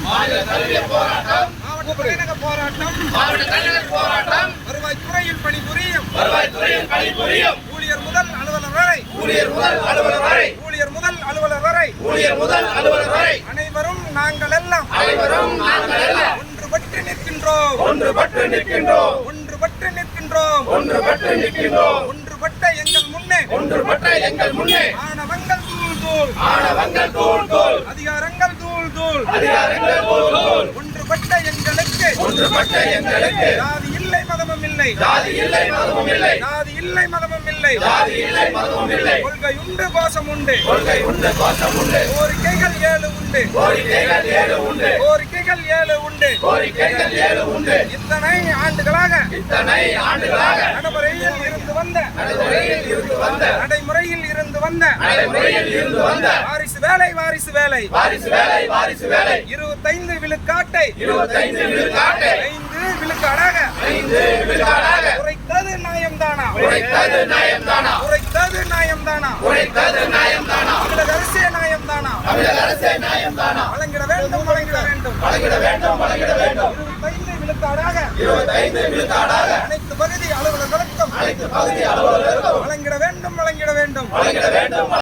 மாநில தலைவர் போராட்டம், மாவட்ட தலைநகர் போராட்டம், மாவட்ட தலைவர் போராட்டம், வருவாய்த்துறையில் பணிபுரியும் வருவாய்த்துறையில் பணிபுரியும் ஊழியர் முதல் அலுவலர் வரை, ஊழியர் முதல் அலுவலர் வரை, ஊழியர் முதல் அலுவலர் வரை, ஊழியர் முதல் அலுவலர் வரை அனைவரும் நாங்கள் எல்லாம் அனைவரும் நாங்கள் எல்லாம் ஒன்றுபட்டு நிற்கின்றோம், ஒன்றுபட்டு நிற்கின்றோம், ஒன்றுபட்டு நிற்கின்றோம், ஒன்றுபட்டு நிற்கின்றோம், ஒன்றுபட்ட எங்கள் முன்னே ஒன்றுபட்ட எங்கள் முன்னே ஆணவங்கள் தூள் தூள், ஆணவங்கள் தூள் தூள், அதிகாரங்கள் தூள் தூள், அதிகாரங்கள் தூள் தூள், ஒன்றுபட்ட எங்களுக்கு ஒன்றுபட்ட எங்களுக்கு ஜாதி இல்லை மதமும் இல்லை, ஜாதி இல்லை மதமும் இல்லை, ஜாதி இல்லை மதமும் இல்லை, ஜாதி இல்லை மதமும் இல்லை, கொள்கை உண்டு கோஷம் உண்டு, கொள்கை உண்டு கோஷம் உண்டு, கோரிக்கைகள் 7 உண்டு, கோரிக்கைகள் 7 உண்டு, கோரிக்கைகள் 7 உண்டு, கோரிக்கைகள் 7 உண்டு. இத்தனை ஆண்டுகளாக இத்தனை ஆண்டுகளாக நடைமுறையில் இருந்து வந்த நடைமுறையில் இருந்து வந்த நடைமுறையில் இருந்து வந்த வாரிசு வேலை வாரிசு வேலை வாரிசு வேலை வாரிசு வேலை 25 விழுக்காட்டை 25 விழுக்காட்டை 5 விழுக்காடாக 5 விழுக்காடாக குறைத்தது நியாயம்தானா, குறைத்தது நியாயம்தானா, குறைத்தது நியாயம்தானா, குறைத்தது நியாயம்தானா, தமிழக அரசே நியாயம்தானா, தமிழக அரசே நியாயம்தானா, வழங்கிட வேண்டும் வழங்கிட வேண்டும், வழங்கிட வேண்டும் வழங்கிட வேண்டும், 25 விழுக்காடாக 25 விழுக்காடாக அனைத்து பகுதி அலுவலர்களுக்கும் அனைத்து பகுதி அலுவலர்களுக்கும் வழங்கிட வேண்டும் வழங்கிட வேண்டும். வழங்கிட வேண்டும்.